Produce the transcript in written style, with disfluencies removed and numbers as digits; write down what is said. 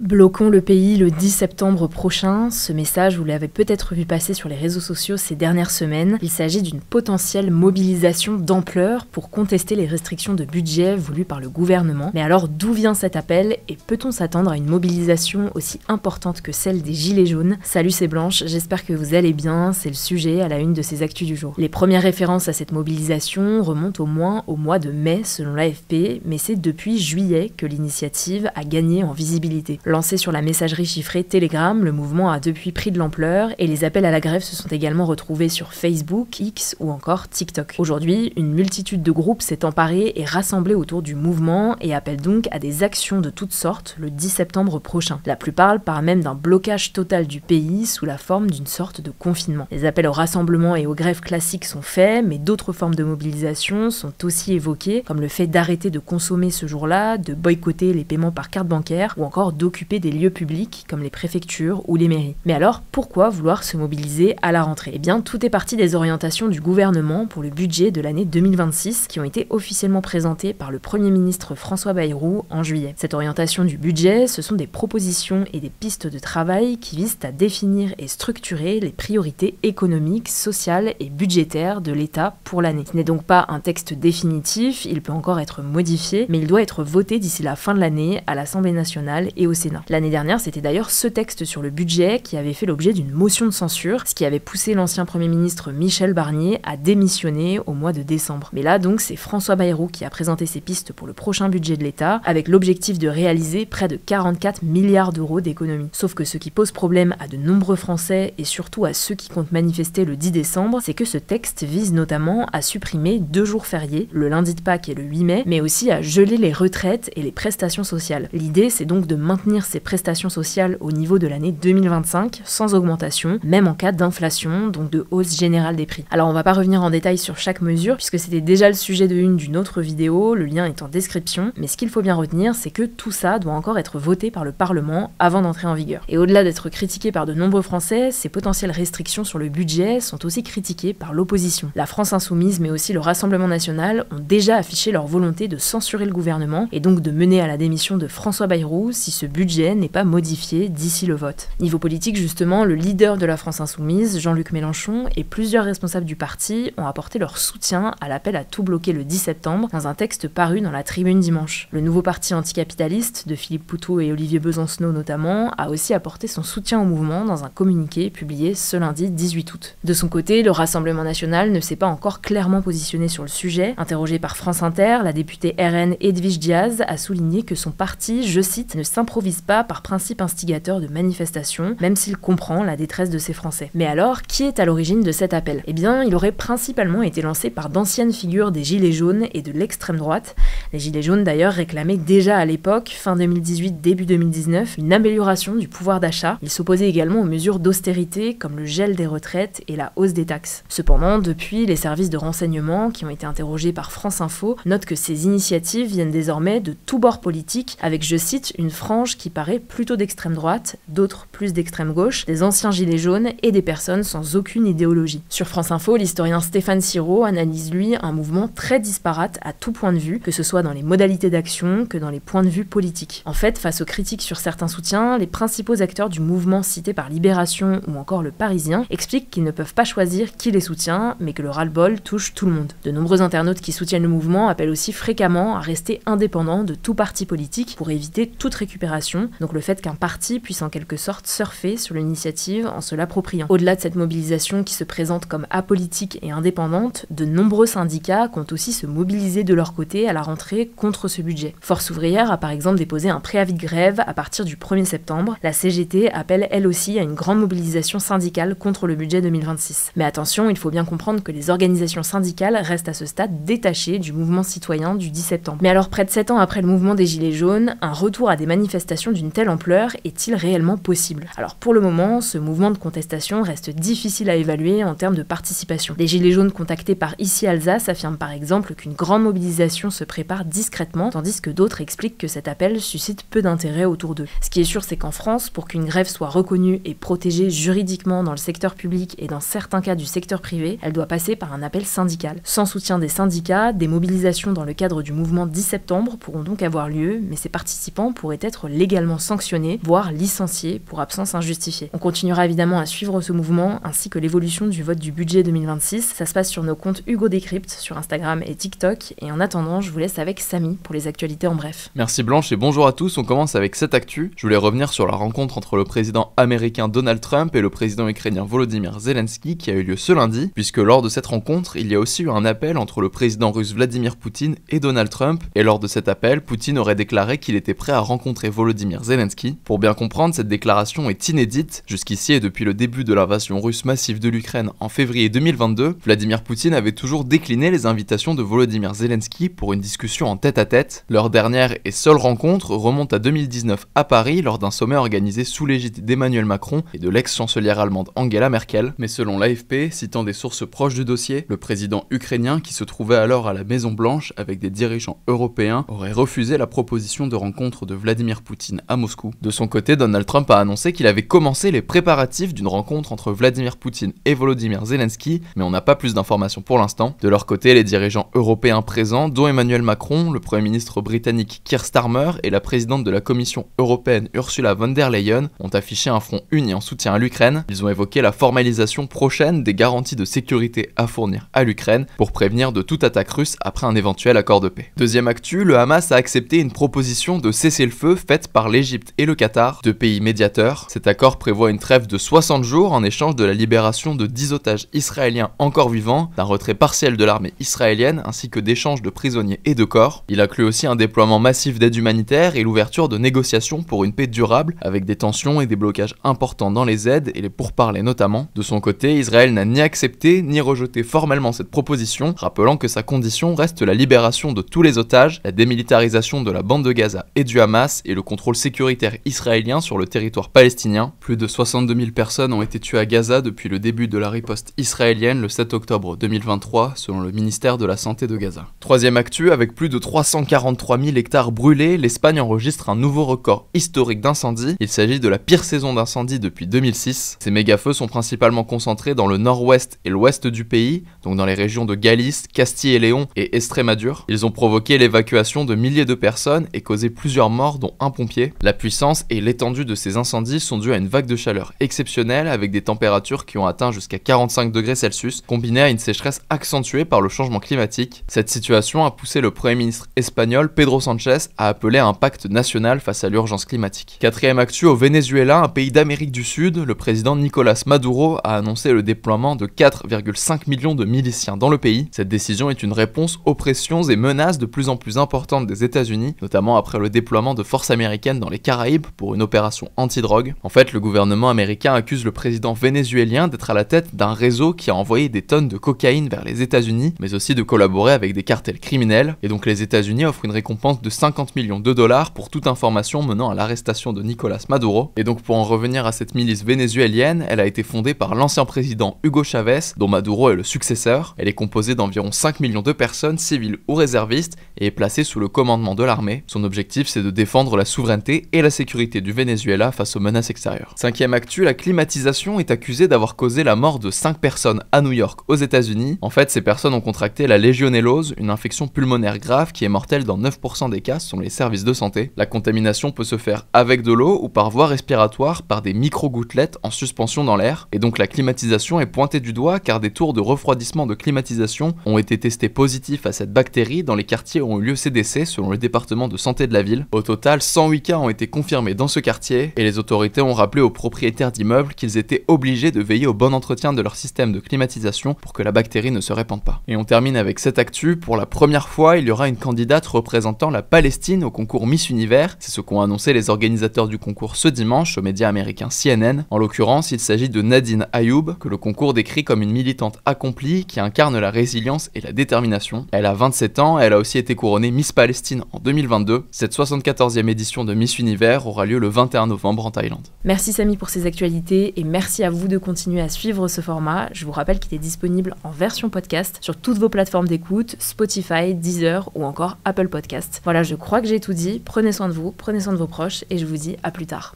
Bloquons le pays le 10 septembre prochain. Ce message, vous l'avez peut-être vu passer sur les réseaux sociaux ces dernières semaines. Il s'agit d'une potentielle mobilisation d'ampleur pour contester les restrictions de budget voulues par le gouvernement. Mais alors, d'où vient cet appel et peut-on s'attendre à une mobilisation aussi importante que celle des Gilets jaunes? Salut, c'est Blanche, j'espère que vous allez bien. C'est le sujet à la une de ces actus du jour. Les premières références à cette mobilisation remontent au moins au mois de mai selon l'AFP, mais c'est depuis juillet que l'initiative a gagné en visibilité. Lancé sur la messagerie chiffrée Telegram, le mouvement a depuis pris de l'ampleur et les appels à la grève se sont également retrouvés sur Facebook, X ou encore TikTok. Aujourd'hui, une multitude de groupes s'est emparée et rassemblée autour du mouvement et appelle donc à des actions de toutes sortes le 10 septembre prochain. La plupart parlent même d'un blocage total du pays sous la forme d'une sorte de confinement. Les appels au rassemblement et aux grèves classiques sont faits, mais d'autres formes de mobilisation sont aussi évoquées, comme le fait d'arrêter de consommer ce jour-là, de boycotter les paiements par carte bancaire ou encore d'occuper des lieux publics comme les préfectures ou les mairies. Mais alors, pourquoi vouloir se mobiliser à la rentrée? Eh bien, tout est parti des orientations du gouvernement pour le budget de l'année 2026 qui ont été officiellement présentées par le Premier ministre François Bayrou en juillet. Cette orientation du budget, ce sont des propositions et des pistes de travail qui visent à définir et structurer les priorités économiques, sociales et budgétaires de l'État pour l'année. Ce n'est donc pas un texte définitif, il peut encore être modifié, mais il doit être voté d'ici la fin de l'année à l'Assemblée nationale et au Sénat. L'année dernière, c'était d'ailleurs ce texte sur le budget qui avait fait l'objet d'une motion de censure, ce qui avait poussé l'ancien Premier ministre Michel Barnier à démissionner au mois de décembre. Mais là, donc, c'est François Bayrou qui a présenté ses pistes pour le prochain budget de l'État, avec l'objectif de réaliser près de 44 milliards d'euros d'économies. Sauf que ce qui pose problème à de nombreux Français, et surtout à ceux qui comptent manifester le 10 décembre, c'est que ce texte vise notamment à supprimer 2 jours fériés, le lundi de Pâques et le 8 mai, mais aussi à geler les retraites et les prestations sociales. L'idée, c'est donc de maintenir ces prestations sociales au niveau de l'année 2025 sans augmentation, même en cas d'inflation, donc de hausse générale des prix. Alors on va pas revenir en détail sur chaque mesure puisque c'était déjà le sujet de une d'une autre vidéo, le lien est en description, mais ce qu'il faut bien retenir c'est que tout ça doit encore être voté par le Parlement avant d'entrer en vigueur. Et au-delà d'être critiqué par de nombreux Français, ces potentielles restrictions sur le budget sont aussi critiquées par l'opposition. La France Insoumise mais aussi le Rassemblement National ont déjà affiché leur volonté de censurer le gouvernement et donc de mener à la démission de François Bayrou si ce budget n'est pas modifié d'ici le vote. Niveau politique justement, le leader de la France Insoumise, Jean-Luc Mélenchon, et plusieurs responsables du parti ont apporté leur soutien à l'appel à tout bloquer le 10 septembre dans un texte paru dans la Tribune dimanche. Le nouveau parti anticapitaliste, de Philippe Poutou et Olivier Besancenot notamment, a aussi apporté son soutien au mouvement dans un communiqué publié ce lundi 18 août. De son côté, le Rassemblement National ne s'est pas encore clairement positionné sur le sujet. Interrogée par France Inter, la députée RN Edwige Diaz a souligné que son parti, je cite, ne s'improvise pas par principe instigateur de manifestation, même s'il comprend la détresse de ces Français. Mais alors, qui est à l'origine de cet appel? Eh bien, il aurait principalement été lancé par d'anciennes figures des Gilets jaunes et de l'extrême droite. Les Gilets jaunes d'ailleurs réclamaient déjà à l'époque, fin 2018, début 2019, une amélioration du pouvoir d'achat. Ils s'opposaient également aux mesures d'austérité comme le gel des retraites et la hausse des taxes. Cependant, depuis, les services de renseignement qui ont été interrogés par France Info notent que ces initiatives viennent désormais de tous bords politiques, avec, je cite, une frange qui paraît plutôt d'extrême droite, d'autres plus d'extrême gauche, des anciens gilets jaunes et des personnes sans aucune idéologie. Sur France Info, l'historien Stéphane Siro analyse lui un mouvement très disparate à tout point de vue, que ce soit dans les modalités d'action que dans les points de vue politiques. En fait, face aux critiques sur certains soutiens, les principaux acteurs du mouvement cités par Libération ou encore Le Parisien expliquent qu'ils ne peuvent pas choisir qui les soutient, mais que le ras-le-bol touche tout le monde. De nombreux internautes qui soutiennent le mouvement appellent aussi fréquemment à rester indépendants de tout parti politique pour éviter toute récupération, donc le fait qu'un parti puisse en quelque sorte surfer sur l'initiative en se l'appropriant. Au-delà de cette mobilisation qui se présente comme apolitique et indépendante, de nombreux syndicats comptent aussi se mobiliser de leur côté à la rentrée contre ce budget. Force ouvrière a par exemple déposé un préavis de grève à partir du 1er septembre. La CGT appelle elle aussi à une grande mobilisation syndicale contre le budget 2026. Mais attention, il faut bien comprendre que les organisations syndicales restent à ce stade détachées du mouvement citoyen du 10 septembre. Mais alors près de 7 ans après le mouvement des Gilets jaunes, un retour à des manifestations d'une telle ampleur est-il réellement possible? Alors pour le moment, ce mouvement de contestation reste difficile à évaluer en termes de participation. Les Gilets jaunes contactés par Ici Alsace affirment par exemple qu'une grande mobilisation se prépare discrètement, tandis que d'autres expliquent que cet appel suscite peu d'intérêt autour d'eux. Ce qui est sûr, c'est qu'en France, pour qu'une grève soit reconnue et protégée juridiquement dans le secteur public et dans certains cas du secteur privé, elle doit passer par un appel syndical. Sans soutien des syndicats, des mobilisations dans le cadre du mouvement 10 septembre pourront donc avoir lieu, mais ces participants pourraient être légalement sanctionné, voire licencié pour absence injustifiée. On continuera évidemment à suivre ce mouvement ainsi que l'évolution du vote du budget 2026. Ça se passe sur nos comptes Hugo Décrypte sur Instagram et TikTok. Et en attendant, je vous laisse avec Samy pour les actualités en bref. Merci Blanche et bonjour à tous. On commence avec cette actu. Je voulais revenir sur la rencontre entre le président américain Donald Trump et le président ukrainien Volodymyr Zelensky qui a eu lieu ce lundi, puisque lors de cette rencontre, il y a aussi eu un appel entre le président russe Vladimir Poutine et Donald Trump. Et lors de cet appel, Poutine aurait déclaré qu'il était prêt à rencontrer Volodymyr Zelensky. Pour bien comprendre, cette déclaration est inédite. Jusqu'ici et depuis le début de l'invasion russe massive de l'Ukraine en février 2022, Vladimir Poutine avait toujours décliné les invitations de Volodymyr Zelensky pour une discussion en tête-à-tête. Leur dernière et seule rencontre remonte à 2019 à Paris lors d'un sommet organisé sous l'égide d'Emmanuel Macron et de l'ex-chancelière allemande Angela Merkel. Mais selon l'AFP, citant des sources proches du dossier, le président ukrainien qui se trouvait alors à la Maison Blanche avec des dirigeants européens aurait refusé la proposition de rencontre de Vladimir Poutine à Moscou. De son côté, Donald Trump a annoncé qu'il avait commencé les préparatifs d'une rencontre entre Vladimir Poutine et Volodymyr Zelensky, mais on n'a pas plus d'informations pour l'instant. De leur côté, les dirigeants européens présents, dont Emmanuel Macron, le Premier ministre britannique Keir Starmer et la présidente de la Commission européenne Ursula von der Leyen, ont affiché un front uni en soutien à l'Ukraine. Ils ont évoqué la formalisation prochaine des garanties de sécurité à fournir à l'Ukraine pour prévenir de toute attaque russe après un éventuel accord de paix. Deuxième actu, le Hamas a accepté une proposition de cessez-le-feu faite par l'Égypte et le Qatar, deux pays médiateurs. Cet accord prévoit une trêve de 60 jours en échange de la libération de 10 otages israéliens encore vivants, d'un retrait partiel de l'armée israélienne ainsi que d'échanges de prisonniers et de corps. Il inclut aussi un déploiement massif d'aide humanitaire et l'ouverture de négociations pour une paix durable avec des tensions et des blocages importants dans les aides et les pourparlers notamment. De son côté, Israël n'a ni accepté ni rejeté formellement cette proposition, rappelant que sa condition reste la libération de tous les otages, la démilitarisation de la bande de Gaza et du Hamas et le contrôle sécuritaire israélien sur le territoire palestinien. Plus de 62 000 personnes ont été tuées à Gaza depuis le début de la riposte israélienne le 7 octobre 2023, selon le ministère de la Santé de Gaza. Troisième actu, avec plus de 343 000 hectares brûlés, l'Espagne enregistre un nouveau record historique d'incendie. Il s'agit de la pire saison d'incendie depuis 2006. Ces méga-feux sont principalement concentrés dans le nord-ouest et l'ouest du pays, donc dans les régions de Galice, Castille et Léon et Estrémadure. Ils ont provoqué l'évacuation de milliers de personnes et causé plusieurs morts, dont un pompier. La puissance et l'étendue de ces incendies sont dues à une vague de chaleur exceptionnelle avec des températures qui ont atteint jusqu'à 45 degrés Celsius, combinées à une sécheresse accentuée par le changement climatique. Cette situation a poussé le Premier ministre espagnol Pedro Sánchez à appeler à un pacte national face à l'urgence climatique. Quatrième actu, au Venezuela, un pays d'Amérique du Sud, le président Nicolás Maduro a annoncé le déploiement de 4,5 millions de miliciens dans le pays. Cette décision est une réponse aux pressions et menaces de plus en plus importantes des États-Unis, notamment après le déploiement de forces américaines dans les Caraïbes pour une opération anti-drogue. En fait, le gouvernement américain accuse le président vénézuélien d'être à la tête d'un réseau qui a envoyé des tonnes de cocaïne vers les États-Unis, mais aussi de collaborer avec des cartels criminels. Et donc les États-Unis offrent une récompense de 50 millions de dollars pour toute information menant à l'arrestation de Nicolás Maduro. Et donc pour en revenir à cette milice vénézuélienne, elle a été fondée par l'ancien président Hugo Chavez, dont Maduro est le successeur. Elle est composée d'environ 5 millions de personnes, civiles ou réservistes, et est placée sous le commandement de l'armée. Son objectif, c'est de défendre la souveraineté et la sécurité du Venezuela face aux menaces extérieures. Cinquième actu, la climatisation est accusée d'avoir causé la mort de 5 personnes à New York, aux États-Unis. En fait, ces personnes ont contracté la légionellose, une infection pulmonaire grave qui est mortelle dans 9% des cas selon les services de santé. La contamination peut se faire avec de l'eau ou par voie respiratoire par des micro-gouttelettes en suspension dans l'air. Et donc la climatisation est pointée du doigt car des tours de refroidissement de climatisation ont été testés positifs à cette bactérie dans les quartiers où ont eu lieu ces décès selon le département de santé de la ville. Au total, 108 cas ont été confirmés dans ce quartier et les autorités ont rappelé aux propriétaires d'immeubles qu'ils étaient obligés de veiller au bon entretien de leur système de climatisation pour que la bactérie ne se répande pas. Et on termine avec cette actu. Pour la première fois, il y aura une candidate représentant la Palestine au concours Miss Univers. C'est ce qu'ont annoncé les organisateurs du concours ce dimanche au média américain CNN. En l'occurrence, il s'agit de Nadine Ayoub, que le concours décrit comme une militante accomplie qui incarne la résilience et la détermination. Elle a 27 ans, elle a aussi été couronnée Miss Palestine en 2022. Cette 74e édition de Miss Univers aura lieu le 21 novembre en Thaïlande. Merci Samy pour ces actualités et merci à vous de continuer à suivre ce format. Je vous rappelle qu'il est disponible en version podcast sur toutes vos plateformes d'écoute, Spotify, Deezer ou encore Apple Podcast. Voilà, je crois que j'ai tout dit. Prenez soin de vous, prenez soin de vos proches et je vous dis à plus tard.